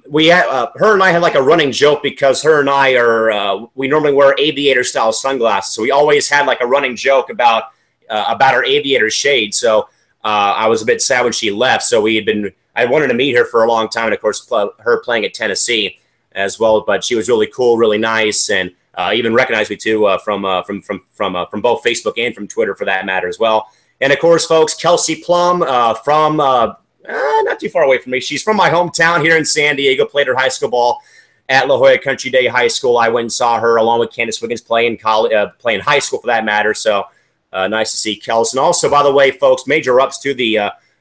we had her and I had a running joke because her and I are we normally wear aviator style sunglasses, so we always had a running joke about our aviator shade. So I was a bit sad when she left. So I wanted to meet her for a long time, and of course her playing at Tennessee as well. But she was really cool, really nice, and even recognized me too from both Facebook and from Twitter for that matter as well. And of course, folks, Kelsey Plum from not too far away from me. She's from my hometown here in San Diego, played her high school ball at La Jolla Country Day High School. I went and saw her along with Candace Wiggins playing high school for that matter. So nice to see Kels. And also, by the way, folks, major ups to the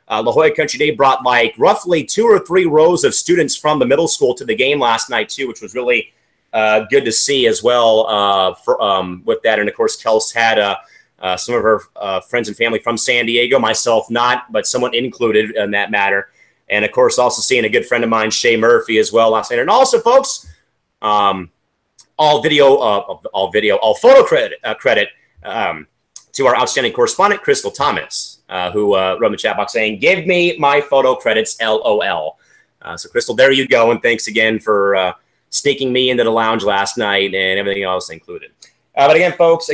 La Jolla Country Day brought roughly 2 or 3 rows of students from the middle school to the game last night too, which was really good to see as well with that. And of course, Kels had some of her friends and family from San Diego, myself not, but someone included in that matter. And of course, also seeing a good friend of mine, Shay Murphy, as well last night. And also, folks, all photo credit to our outstanding correspondent, Crystal Thomas, who wrote in the chat box saying, "Give me my photo credits, LOL." So, Crystal, there you go, and thanks again for sneaking me into the lounge last night and everything else included. But again, folks,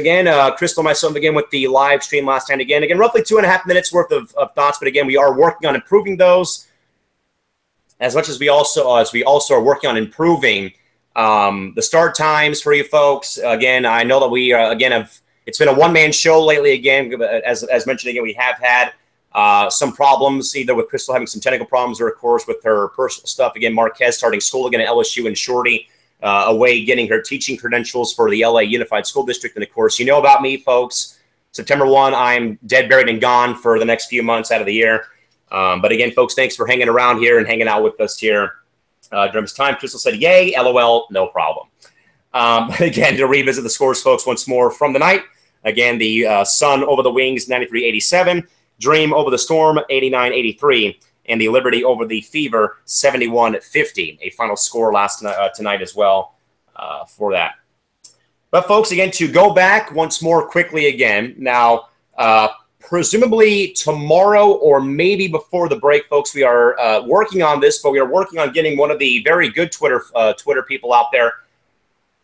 Crystal and myself again with the live stream last night. Again, roughly 2.5 minutes worth of thoughts. But again, we are working on improving those as much as we also are working on improving the start times for you folks. Again, I know that we it's been a one-man show lately. Again, as mentioned, again, we have had some problems, either with Crystal having some technical problems or, of course, with her personal stuff. Again, Marquez starting school again at LSU, and Shorty away getting her teaching credentials for the LA Unified School District. And, of course, you know about me, folks. September 1, I'm dead, buried, and gone for the next few months out of the year. But, again, folks, thanks for hanging around here and hanging out with us here during this time. Crystal said, yay, LOL, no problem. But, again, to revisit the scores, folks, once more from the night. Again, the Sun over the Wings, 93-87. Dream over the Storm, 89-83, and the Liberty over the Fever, 71-50. A final score last tonight as well for that. But, folks, again, to go back once more quickly again. Now, presumably tomorrow or maybe before the break, folks, we are working on this, but we are working on getting one of the very good Twitter people out there.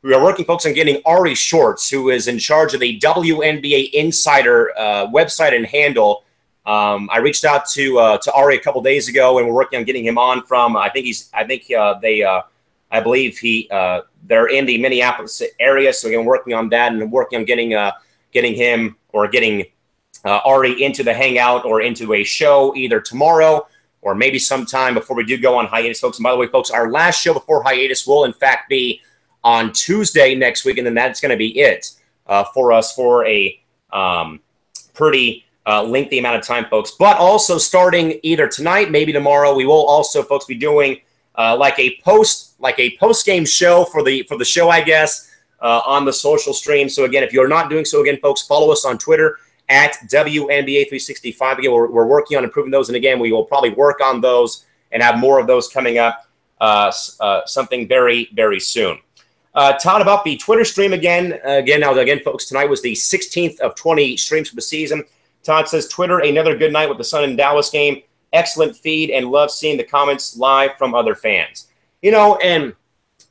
We are working, folks, on getting Ari Shorts, who is in charge of the WNBA Insider website and handle. I reached out to Ari a couple days ago, and we're working on getting him on from. I believe they're in the Minneapolis area, so again, working on that and working on getting him or getting Ari into the hangout or into a show either tomorrow or maybe sometime before we do go on hiatus, folks. And by the way, folks, our last show before hiatus will in fact be on Tuesday next week, and then that's going to be it for us for a pretty lengthy amount of time, folks. But also starting either tonight, maybe tomorrow, we will also, folks, be doing like a post-game show for the show, I guess, on the social stream. So again, if you're not doing so, again, folks, follow us on Twitter at WNBA365. Again, we're working on improving those, and again, we will probably work on those and have more of those coming up something very, very soon. Todd, about the Twitter stream again, folks, tonight was the 16th of 20 streams for the season. Todd says, Twitter, another good night with the Sun and Dallas game. Excellent feed and love seeing the comments live from other fans. You know, and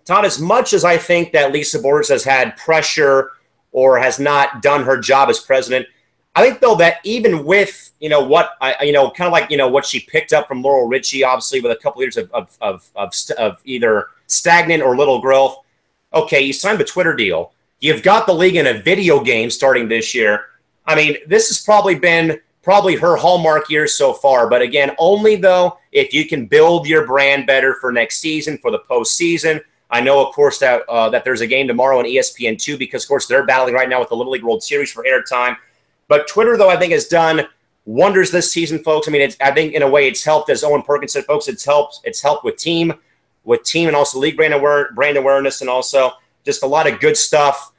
Todd, as much as I think that Lisa Borders has had pressure or has not done her job as president, I think, though, that even with, kind of like, what she picked up from Laurel Richie, obviously with a couple years of either stagnant or little growth, okay, you signed the Twitter deal. You've got the league in a video game starting this year. I mean, this has probably been her hallmark year so far. But again, only though if you can build your brand better for next season, for the postseason. I know, of course, that there's a game tomorrow on ESPN2 because, of course, they're battling right now with the Little League World Series for airtime. But Twitter, though, I think has done wonders this season, folks. I mean, I think in a way it's helped, as Owen Perkins said, folks. It's helped with team and also league brand awareness, and also just a lot of good stuff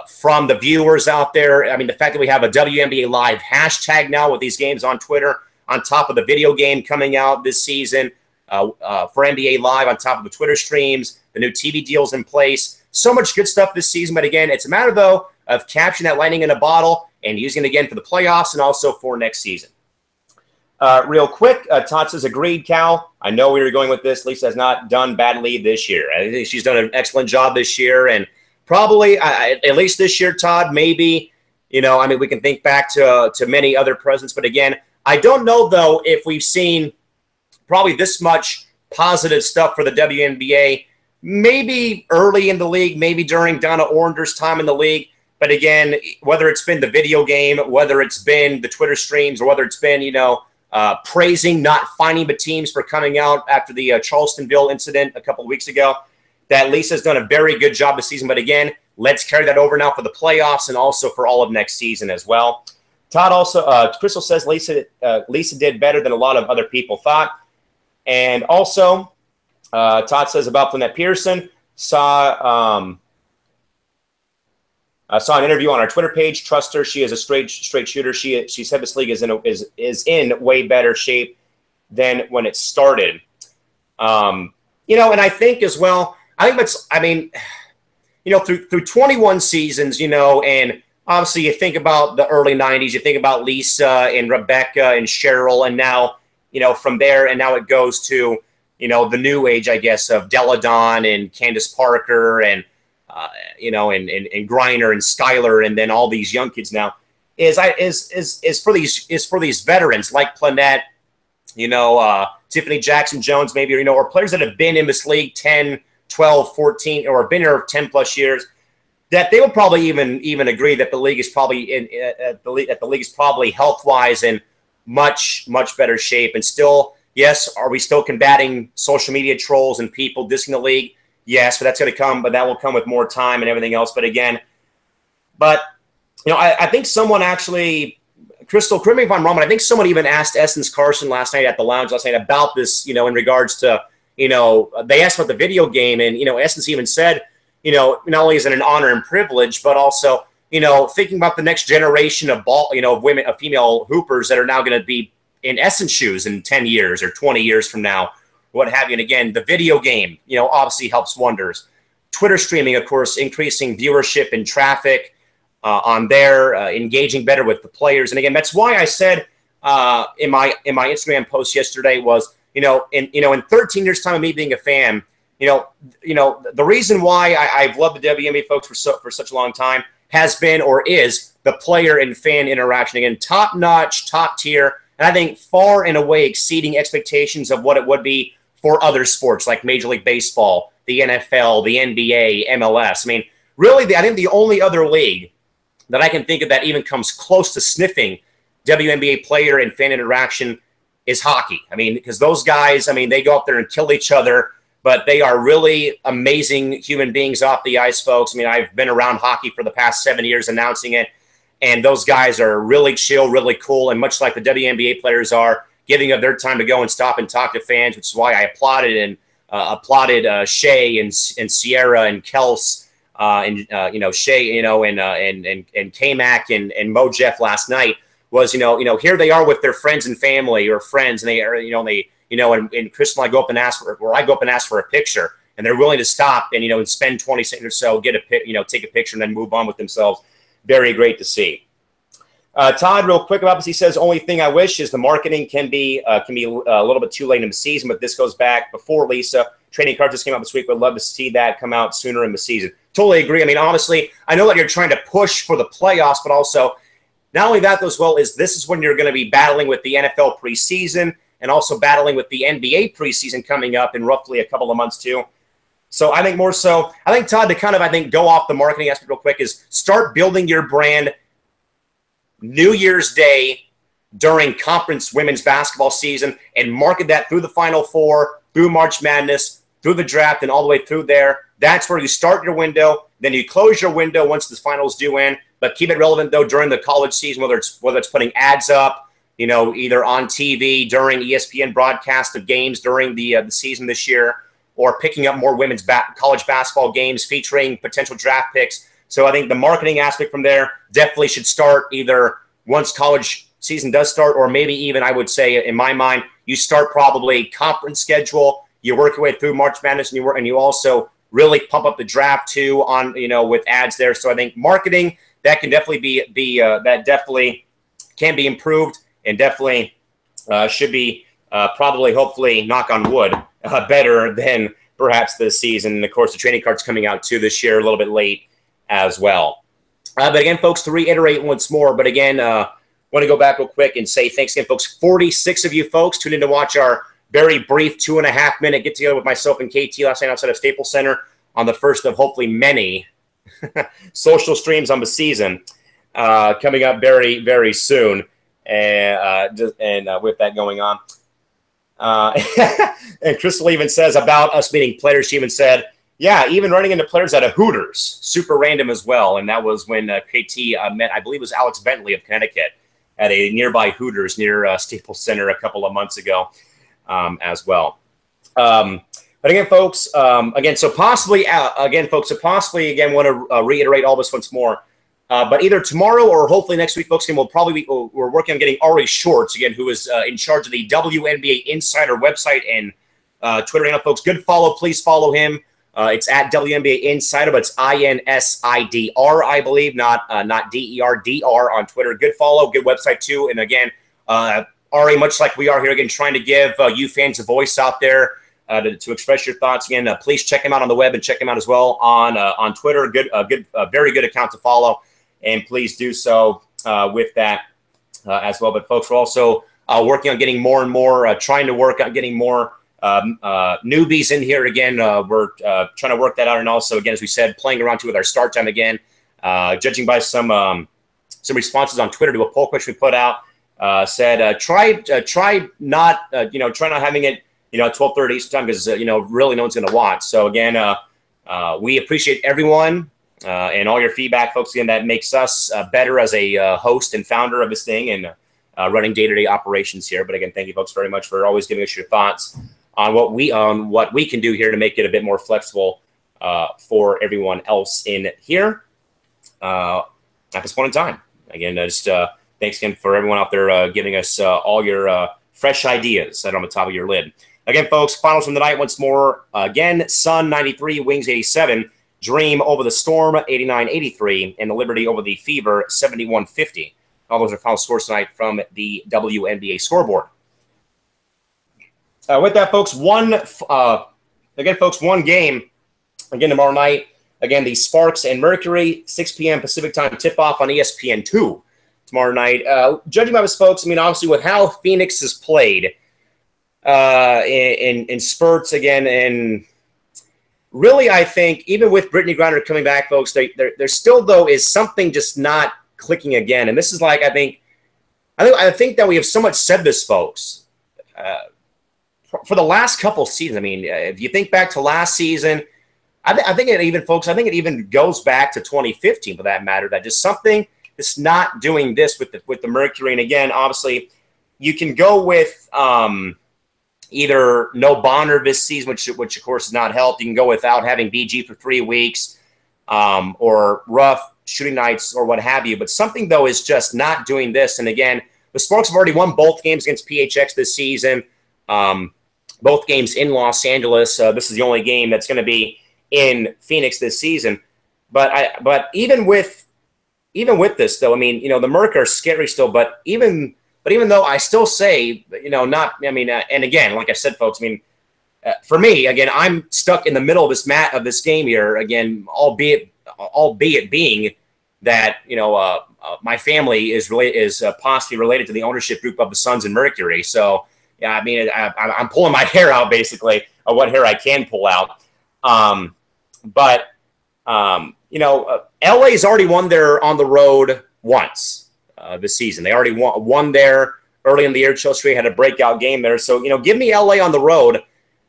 from the viewers out there. I mean, the fact that we have a WNBA Live hashtag now with these games on Twitter, on top of the video game coming out this season for NBA Live, on top of the Twitter streams, the new TV deals in place. So much good stuff this season. But again, it's a matter, though, of capturing that lightning in a bottle and using it again for the playoffs and also for next season. Real quick, Todd says, agreed, Cal. I know we were going with this. Lisa has not done badly this year. I think she's done an excellent job this year, and probably, at least this year, Todd, maybe, we can think back to many other presidents. But again, I don't know, though, if we've seen probably this much positive stuff for the WNBA, maybe early in the league, maybe during Donna Orender's time in the league. But again, whether it's been the video game, whether it's been the Twitter streams, or whether it's been, praising, not finding the teams for coming out after the Charlestonville incident a couple of weeks ago, that Lisa's done a very good job this season. But again, let's carry that over now for the playoffs and also for all of next season as well. Todd also, Crystal says Lisa did better than a lot of other people thought. And also, Todd says about Lynette Pearson, saw an interview on our Twitter page. Trust her; she is a straight shooter. She said this league is in way better shape than when it started. And I think as well. Through 21 seasons, and obviously you think about the early 90s, you think about Lisa and Rebecca and Cheryl, and now, from there, and now it goes to, the new age, I guess, of Della Dawn and Candace Parker and Griner and Skylar, and then all these young kids now is for these veterans like Planette, Tiffany Jackson-Jones, maybe, or players that have been in this league 10, 12, 14, or have been here 10 plus years, that they will probably even agree that the league is probably health-wise and much better shape. And still, yes, are we still combating social media trolls and people dissing the league? Yes, but that's going to come, but that will come with more time and everything else. But again, I think someone actually, Crystal, correct me if I'm wrong, but I think someone even asked Essence Carson last night at the lounge last night about this, in regards to, they asked about the video game, and, Essence even said, not only is it an honor and privilege, but also, thinking about the next generation of female hoopers that are now going to be in Essence shoes in 10 years or 20 years from now, what have you. And again, the video game, obviously helps wonders. Twitter streaming, of course, increasing viewership and traffic on there, engaging better with the players. And again, that's why I said in my Instagram post yesterday was, in 13 years' time of me being a fan, the reason why I've loved the WNBA folks for such a long time has been or is the player and fan interaction. Again, top notch, top tier, and I think far and away exceeding expectations of what it would be for other sports like Major League Baseball, the NFL, the NBA, MLS. I mean, really, I think the only other league that I can think of that even comes close to sniffing WNBA player and fan interaction is hockey. I mean, because those guys, they go up there and kill each other, but they are really amazing human beings off the ice, folks. I've been around hockey for the past 7 years announcing it, and those guys are really chill, really cool, and much like the WNBA players are, giving up their time to go and stop and talk to fans, which is why I applauded Shea and Sierra and Kels, Shea, and K-Mac and Mo Jeff last night was, here they are with their friends and family or friends, and they are, and Chris and I go up and ask for a picture, and they're willing to stop and, and spend 20 seconds or so, take a picture and then move on with themselves. Very great to see. Todd, real quick about this, he says, only thing I wish is the marketing can be a little bit too late in the season, but this goes back before Lisa. Trading cards just came out this week. Would love to see that come out sooner in the season. Totally agree. Honestly, I know that you're trying to push for the playoffs, but also not only that as well is this is when you're going to be battling with the NFL preseason and also battling with the NBA preseason coming up in roughly a couple of months too. So I think more so, Todd, to go off the marketing aspect real quick is start building your brand New Year's Day during conference women's basketball season and market that through the Final Four, through March Madness, through the draft, and all the way through there. That's where you start your window. Then you close your window once the finals due in, but keep it relevant, though, during the college season, whether it's putting ads up, either on TV during ESPN broadcast of games during the season this year, or picking up more women's college basketball games featuring potential draft picks. So I think the marketing aspect from there definitely should start either once college season does start, or maybe even, I would say, in my mind, you start probably conference schedule, you work your way through March Madness, and you also really pump up the draft too on, with ads there. So I think marketing, that can definitely that definitely can be improved, and definitely should be probably, hopefully, knock on wood, better than perhaps this season. And of course, the trading cards coming out too this year, a little bit late as well. But again, folks, to reiterate once more, but again, want to go back real quick and say thanks again, folks. 46 of you folks tuned in to watch our very brief 2.5-minute get-together with myself and KT last night outside of Staples Center on the first of hopefully many social streams on the season coming up very, very soon. And with that going on. And Crystal even says about us meeting players, she even said, yeah, even running into players at a Hooters, super random as well. And that was when KT met, I believe it was Alex Bentley of Connecticut at a nearby Hooters near Staples Center a couple of months ago as well. But again, folks, possibly want to reiterate all this once more. But either tomorrow or hopefully next week, folks, we're working on getting Ari Schwartz, again, who is in charge of the WNBA Insider website and Twitter handle, folks. Good follow. Please follow him. It's at WNBA Insider, but it's INSIDR, I believe, not DER on Twitter. Good follow, good website too. And again, Ari, much like we are here, again, trying to give you fans a voice out there to express your thoughts. Again, please check him out on the web and check him out as well on Twitter. Very good account to follow, and please do so with that as well. But folks, we're also working on getting more and more, trying to work on getting more newbies in here again. We're trying to work that out, and also, again, as we said, playing around too with our start time again. Judging by some responses on Twitter to a poll question we put out, said try not having it at 12:30 Eastern time because really no one's going to watch. So again, we appreciate everyone and all your feedback, folks. Again, that makes us better as a host and founder of this thing and running day-to-day operations here. But again, thank you, folks, very much for always giving us your thoughts on what we can do here to make it a bit more flexible for everyone else in here at this point in time. Again, just thanks again for everyone out there giving us all your fresh ideas set on the top of your lid. Again, folks, finals from the night once more. Again, Sun 93, Wings 87, Dream over the Storm 89-83, and the Liberty over the Fever 71-50. All those are final scores tonight from the WNBA scoreboard. With that, folks, one game again tomorrow night. Again, the Sparks and Mercury, 6 p.m. Pacific time tip-off on ESPN2 tomorrow night. Judging by this, folks, I mean, obviously with how Phoenix has played in spurts again, and really I think even with Brittany Griner coming back, folks, there still, though, is something just not clicking again. And this is like, I think that we have so much said this, folks, for the last couple seasons. I mean, if you think back to last season, I think it even goes back to 2015 for that matter, that just something is not doing this with the Mercury. And again, obviously, you can go with either no Bonner this season, which of course has not helped. You can go without having BG for 3 weeks, or rough shooting nights or what have you. But something, though, is just not doing this. And again, the Sparks have already won both games against PHX this season, both games in Los Angeles. This is the only game that's going to be in Phoenix this season. But even with this, though, I mean, the Merc are scary still. But even though I still say, and again, like I said, folks, I mean, for me, again, I'm stuck in the middle of this game here. Again, albeit being that my family is possibly related to the ownership group of the Suns and Mercury. So yeah, I mean, I'm pulling my hair out basically of what hair I can pull out. LA's already won there on the road once this season. They already won there early in the year. Chelsea had a breakout game there. So, give me LA on the road,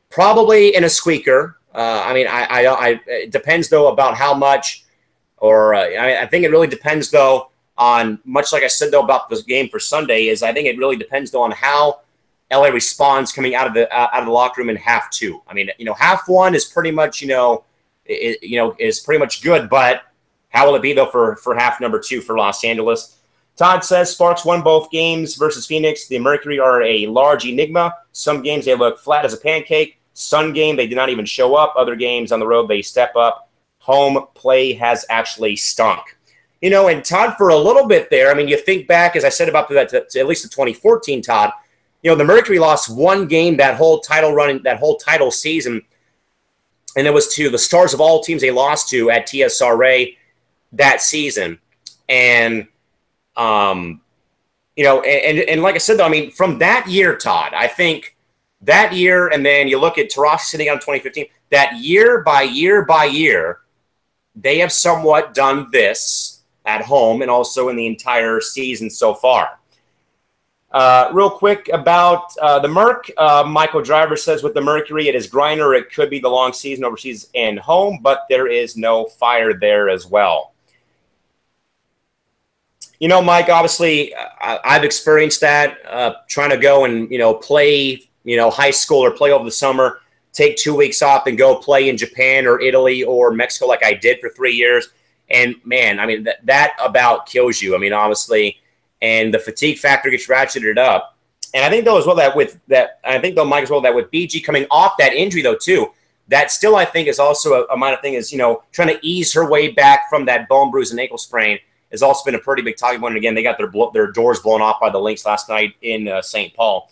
probably in a squeaker. It depends, though, about how much, or I think it really depends, though, on much like I said, though, about this game for Sunday is I think it really depends, though, on how LA responds coming out of the locker room in half two. I mean, half one is pretty much, is pretty much good, but how will it be, though, for half number two for Los Angeles? Todd says Sparks won both games versus Phoenix. The Mercury are a large enigma. Some games they look flat as a pancake. Sun game, they did not even show up. Other games on the road, they step up. Home play has actually stunk. And Todd, for a little bit there, I mean, you think back, as I said, about that to at least the 2014, Todd, the Mercury lost one game that whole title run, that whole title season, and it was to the stars of all teams they lost to at TSRA that season. And, and like I said, though, I mean, from that year, Todd, I think that year, and then you look at Taurasi sitting on 2015, that year by year by year, they have somewhat done this at home and also in the entire season so far. Real quick about the Merc, Michael Driver says with the Mercury, it is Griner. It could be the long season overseas and home, but there is no fire there as well. Mike, obviously, I've experienced that, trying to go and, play, high school or play over the summer, take 2 weeks off and go play in Japan or Italy or Mexico like I did for 3 years. And, man, I mean, that about kills you. I mean, honestly, and the fatigue factor gets ratcheted up. And I think, though, as well that with that, I think, though, Mike, as well, that with BG coming off that injury, though, too, that still, I think, is also a minor thing is, trying to ease her way back from that bone bruise and ankle sprain has also been a pretty big talking point. And again, they got their doors blown off by the Lynx last night in St. Paul.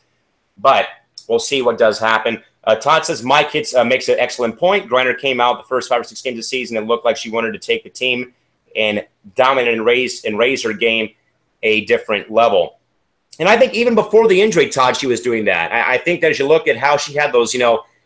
But we'll see what does happen. Todd says, Mike makes an excellent point. Griner came out the first 5 or 6 games of the season and looked like she wanted to take the team and dominate and raise her game a different level. And I think even before the injury, Todd, she was doing that. I think that as you look at how she had those,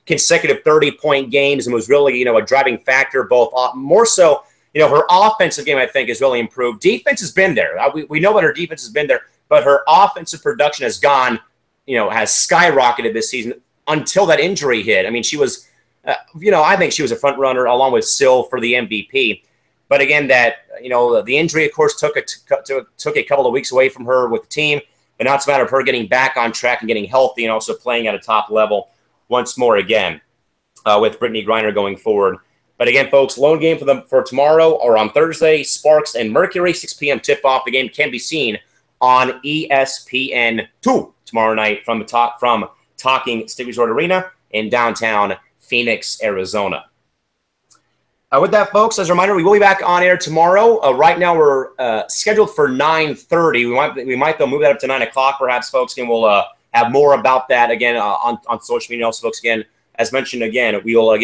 consecutive 30-point games and was really, a driving factor, both more so, her offensive game, I think, has really improved. Defense has been there. We know that her defense has been there. but her offensive production has gone, has skyrocketed this season until that injury hit. I mean, she was, I think she was a front runner along with Sil for the MVP. But again, the injury, of course, took a couple of weeks away from her with the team. But now it's a matter of her getting back on track and getting healthy and also playing at a top level once more again with Brittany Griner going forward. But again, folks, lone game for tomorrow or on Thursday, Sparks and Mercury, 6 p.m. tip-off. The game can be seen on ESPN2 tomorrow night from Talking State Resort Arena in downtown Phoenix, Arizona. With that, folks, as a reminder, we will be back on air tomorrow. Right now, we're scheduled for 9:30. We might though move that up to 9 o'clock, perhaps, folks, and we'll have more about that again on social media. Also, folks, again, as mentioned, again, we will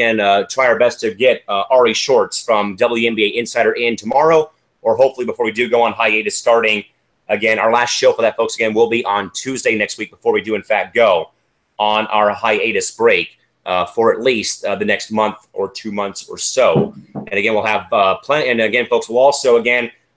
try our best to get Ari Shorts from WNBA Insider in tomorrow, or hopefully before we do go on hiatus, starting again. Our last show for that, folks, again, will be on Tuesday next week before we do in fact go on our hiatus break. For at least the next month or 2 months or so. And again, we'll have plenty. And again, folks, we'll also,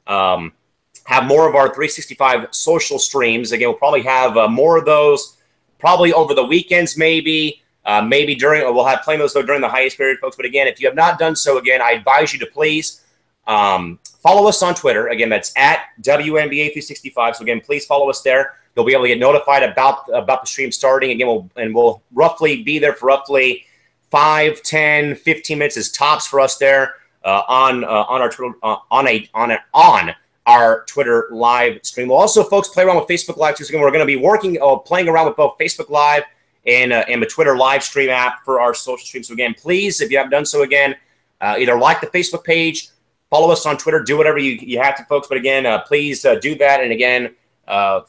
have more of our 365 social streams. Again, we'll probably have more of those probably over the weekends, maybe we'll have plenty of those though during the hiatus period, folks. But again, if you have not done so, again, I advise you to please follow us on Twitter. Again, that's at WNBA365. So again, please follow us there. You'll be able to get notified about the stream starting. Again, we'll roughly be there for roughly 5, 10, 15 minutes as tops for us there on our Twitter on our Twitter live stream. We'll also, folks, play around with Facebook Live too. So again, we're going to be playing around with both Facebook Live and the Twitter live stream app for our social stream. So again, please, if you haven't done so, again, either like the Facebook page, follow us on Twitter, do whatever you have to, folks. But again, please do that. And again,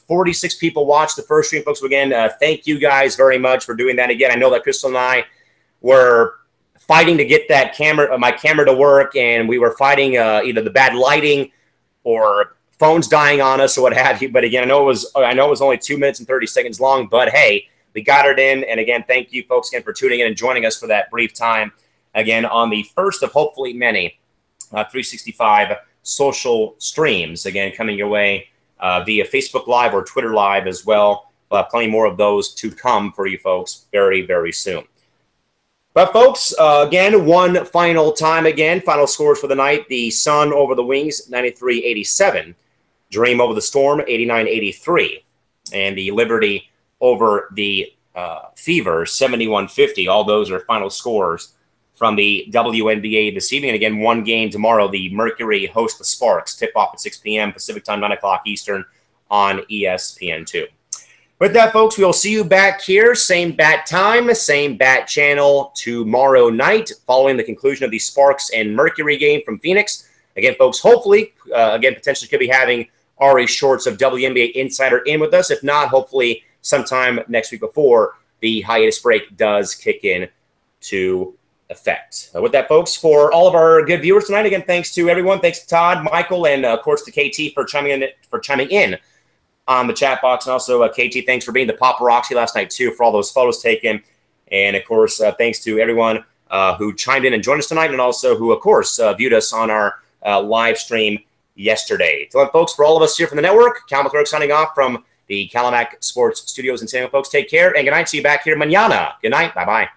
46 people watched the first stream, folks. So again, thank you guys very much for doing that. Again, I know that Crystal and I were fighting to get that my camera to work, and we were fighting either the bad lighting or phones dying on us or what have you. But again, I know it was only 2 minutes and 30 seconds long, but hey, we got it in. And again, thank you folks again for tuning in and joining us for that brief time again on the first of hopefully many 365 social streams again coming your way via Facebook Live or Twitter Live as well. We'll have plenty more of those to come for you folks very, very soon. But, folks, again, one final time again. Final scores for the night. The Sun over the Wings, 93-87. Dream over the Storm, 89-83. And the Liberty over the Fever, 71-50. All those are final scores from the WNBA this evening. And again, one game tomorrow. The Mercury host the Sparks. Tip-off at 6 p.m. Pacific time, 9 o'clock Eastern on ESPN2. With that, folks, we'll see you back here. Same bat time, same bat channel tomorrow night following the conclusion of the Sparks and Mercury game from Phoenix. Again, folks, hopefully, potentially could be having Ari Shorts of WNBA Insider in with us. If not, hopefully sometime next week before the hiatus break does kick in to effect. With that, folks, for all of our good viewers tonight, again, thanks to everyone. Thanks to Todd, Michael, and, of course, to KT for chiming in on the chat box. And also, KT, thanks for being the paparazzi last night, too, for all those photos taken. And, of course, thanks to everyone who chimed in and joined us tonight and also who, of course, viewed us on our live stream yesterday. So, folks, for all of us here from the network, Cal McClurg signing off from the Calamac Sports Studios in San Diego. Folks, take care, and good night. See you back here mañana. Good night. Bye-bye.